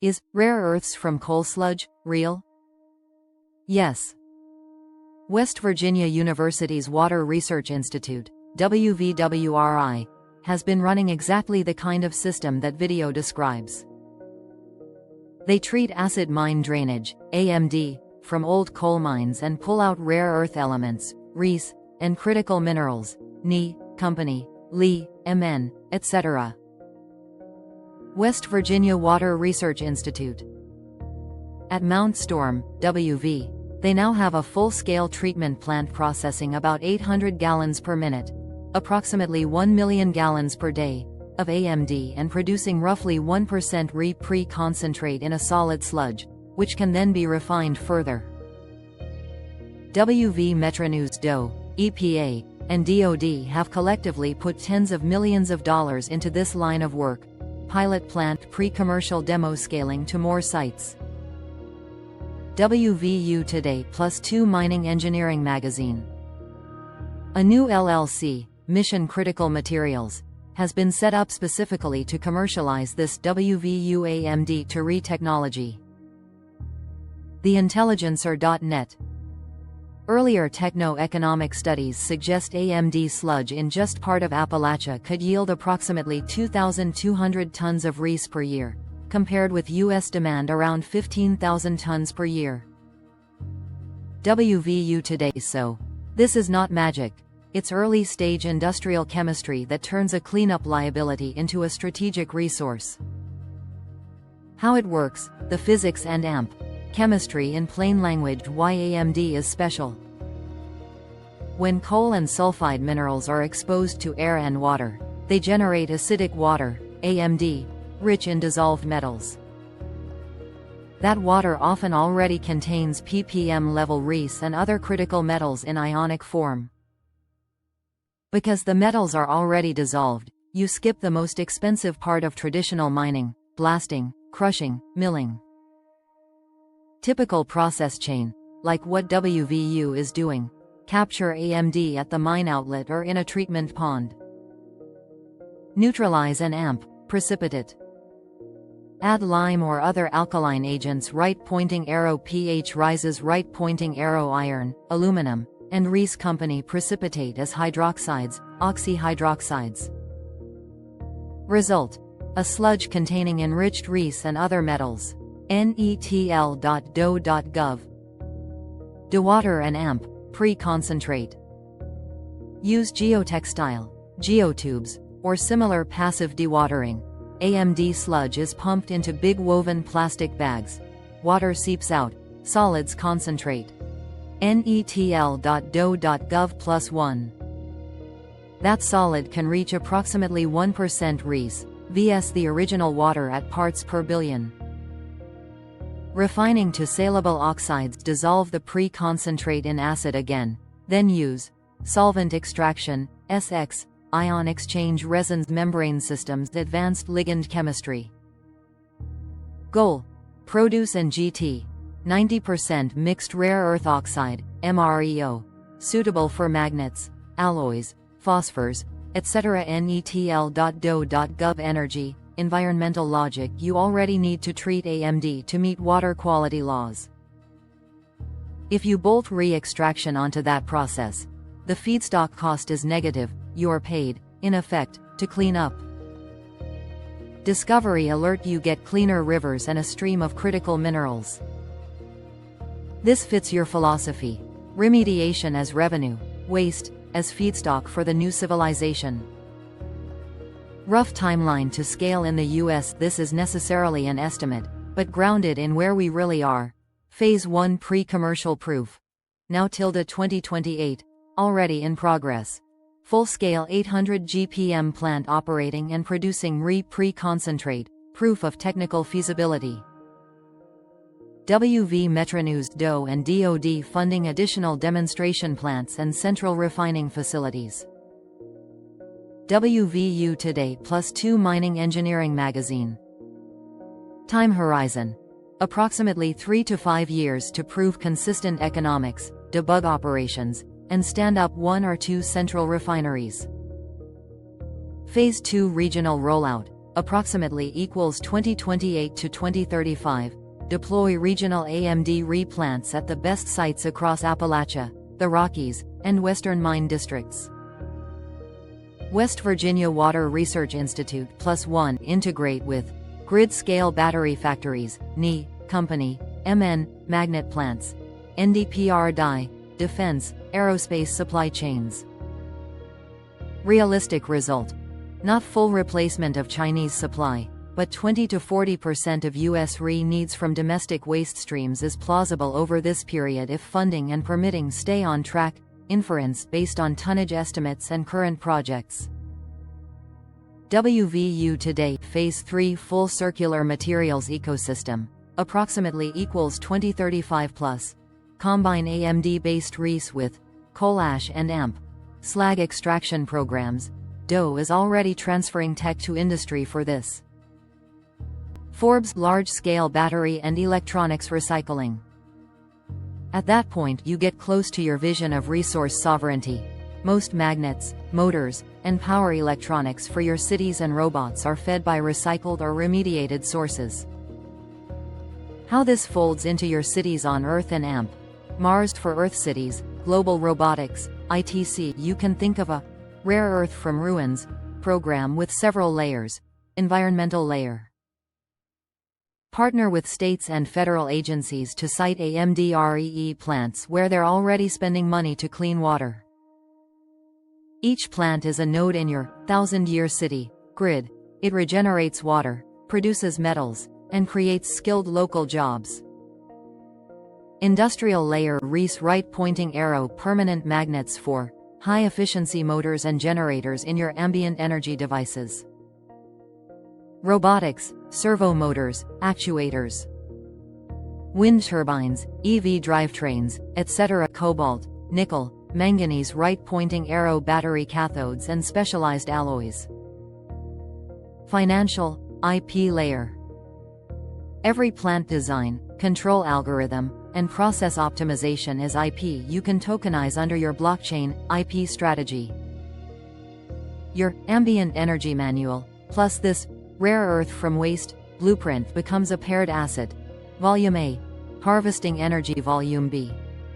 Is rare earths from coal sludge real? Yes. West Virginia University's Water Research Institute, WVWRI, has been running exactly the kind of system that video describes. They treat acid mine drainage, AMD, from old coal mines and pull out rare earth elements, RES, and critical minerals, Ni, Company, Li, Mn, etc. West Virginia Water Research Institute. At Mount Storm, WV, they now have a full-scale treatment plant processing about 800 gallons per minute, approximately 1 million gallons per day, of AMD and producing roughly 1% Re-pre-concentrate in a solid sludge, which can then be refined further. WV Metronews DOE, EPA, and DoD have collectively put tens of millions of dollars into this line of work, pilot plant pre-commercial demo scaling to more sites. WVU Today +2 Mining Engineering Magazine. A new LLC, Mission Critical Materials, has been set up specifically to commercialize this WVU AMD to RE technology. TheIntelligencer.net. Earlier techno-economic studies suggest AMD sludge in just part of Appalachia could yield approximately 2,200 tons of RES per year, compared with U.S. demand around 15,000 tons per year. WVU Today. So, this is not magic. It's early-stage industrial chemistry that turns a cleanup liability into a strategic resource. How it works, the physics and amp. Chemistry in plain language. Why AMD is special. When coal and sulfide minerals are exposed to air and water, they generate acidic water, AMD, rich in dissolved metals. That water often already contains ppm-level RES and other critical metals in ionic form. Because the metals are already dissolved, you skip the most expensive part of traditional mining: blasting, crushing, milling. Typical process chain, like what WVU is doing: capture AMD at the mine outlet or in a treatment pond. Neutralize and amp, precipitate. Add lime or other alkaline agents. Right-pointing arrow pH rises. Right-pointing arrow iron, aluminum, and RES Company precipitate as hydroxides, oxyhydroxides. Result: a sludge containing enriched RES and other metals. netl.do.gov. Dewater and amp, pre-concentrate. Use geotextile, geotubes, or similar passive dewatering. AMD sludge is pumped into big woven plastic bags. Water seeps out, solids concentrate. netl.do.gov+1. That solid can reach approximately 1% RES, vs the original water at parts per billion. Refining to saleable oxides. Dissolve the pre-concentrate in acid again, then use solvent extraction, SX, ion exchange resins, membrane systems, advanced ligand chemistry. Goal: produce an GT 90% mixed rare earth oxide, MREO, suitable for magnets, alloys, phosphors, etc. netl.do.gov. Energy, environmental logic. You already need to treat AMD to meet water quality laws. If you bolt re-extraction onto that process, the feedstock cost is negative. You're paid, in effect, to clean up. Discovery alert: you get cleaner rivers and a stream of critical minerals. This fits your philosophy. Remediation as revenue, waste as feedstock for the new civilization. Rough timeline to scale in the US. This is necessarily an estimate, but grounded in where we really are. Phase 1 pre-commercial proof. Now / 2028, already in progress. Full-scale 800 GPM plant operating and producing pre-concentrate, proof of technical feasibility. WV Metronews DOE and DoD funding additional demonstration plants and central refining facilities. WVU Today +2 Mining Engineering Magazine. Time horizon: approximately 3 to 5 years to prove consistent economics, debug operations, and stand up 1 or 2 central refineries. Phase 2 regional rollout: approximately equals 2028 to 2035. Deploy regional AMD replants at the best sites across Appalachia, the Rockies, and Western mine districts. West Virginia Water Research Institute +1 integrate with grid-scale battery factories, NE, company, MN, magnet plants, NDPR die, defense, aerospace supply chains. Realistic result. Not full replacement of Chinese supply, but 20 to 40% of U.S. needs from domestic waste streams is plausible over this period if funding and permitting stay on track, inference based on tonnage estimates and current projects. WVU today, Phase 3 full circular materials ecosystem, approximately equals 2035 plus. Combine AMD-based RES with coal ash and AMP, slag extraction programs. DOE is already transferring tech to industry for this. Forbes large-scale battery and electronics recycling. At that point you get close to your vision of resource sovereignty. Most magnets, motors, and power electronics for your cities and robots are fed by recycled or remediated sources. How this folds into your cities on Earth and AMP, Mars for Earth cities, global robotics, ITC. You can think of a rare earth from ruins program with several layers. Environmental layer. Partner with states and federal agencies to site AMD REE plants where they're already spending money to clean water. Each plant is a node in your 1,000-year city grid. It regenerates water, produces metals, and creates skilled local jobs. Industrial layer. RES right pointing arrow permanent magnets for high-efficiency motors and generators in your ambient energy devices. Robotics, servo motors, actuators, wind turbines, EV drivetrains, etc. Cobalt, nickel, manganese right pointing arrow battery cathodes and specialized alloys. Financial, IP layer. Every plant design, control algorithm, and process optimization is IP you can tokenize under your blockchain IP strategy. Your ambient energy manual, plus this rare earth from waste blueprint becomes a paired asset. Volume A, harvesting energy. Volume B,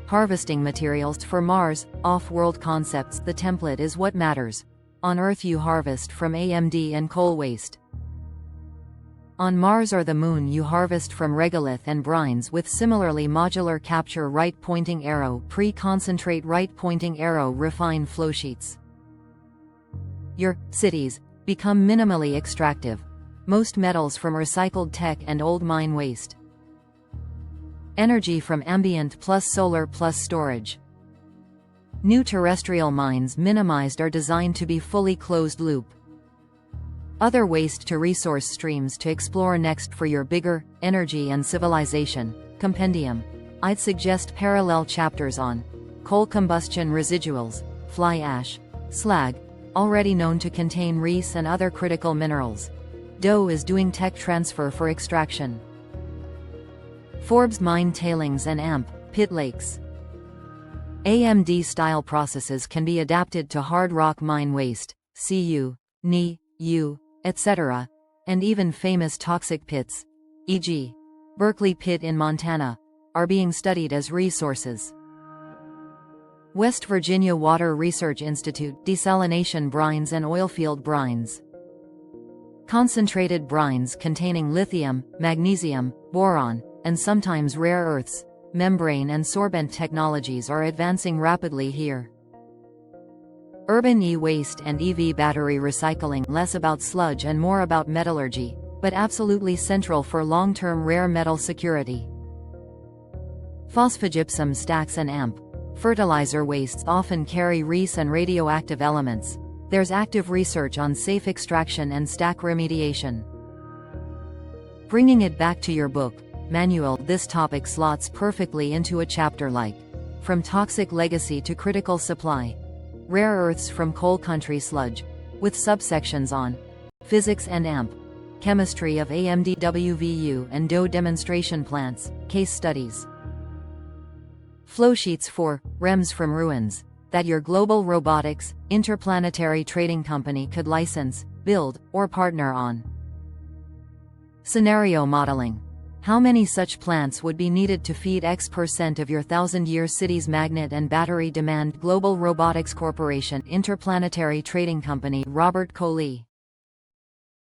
harvesting materials for Mars, off-world concepts. The template is what matters. On Earth you harvest from AMD and coal waste. On Mars or the Moon you harvest from regolith and brines with similarly modular capture right pointing arrow pre-concentrate right pointing arrow refine flowsheets. Your cities become minimally extractive. Most metals from recycled tech and old mine waste. Energy from ambient plus solar plus storage. New terrestrial mines minimized are designed to be fully closed loop. Other waste to resource streams to explore next for your bigger energy and civilization compendium. I'd suggest parallel chapters on coal combustion residuals, fly ash, slag, already known to contain RES and other critical minerals. DOE is doing tech transfer for extraction. Forbes mine tailings and AMP pit lakes. AMD-style processes can be adapted to hard rock mine waste, Cu, Ni, U, etc., and even famous toxic pits, e.g., Berkeley Pit in Montana, are being studied as resources. West Virginia Water Research Institute desalination brines and oilfield brines. Concentrated brines containing lithium, magnesium, boron, and sometimes rare earths, membrane and sorbent technologies are advancing rapidly here. Urban e-waste and EV battery recycling, less about sludge and more about metallurgy, but absolutely central for long-term rare metal security. Phosphogypsum stacks and AMP fertilizer wastes often carry RES and radioactive elements. There's active research on safe extraction and stack remediation. Bringing it back to your book, manual, this topic slots perfectly into a chapter like From Toxic Legacy to Critical Supply. Rare Earths from Coal Country Sludge, with subsections on physics and AMP, chemistry of AMD WVU and DOE demonstration plants, case studies. Flowsheets for REMs from ruins that your global robotics, interplanetary trading company could license, build, or partner on. Scenario modeling. How many such plants would be needed to feed X% of your 1,000-year city's magnet and battery demand? Global Robotics Corporation Interplanetary Trading Company Robert Colee.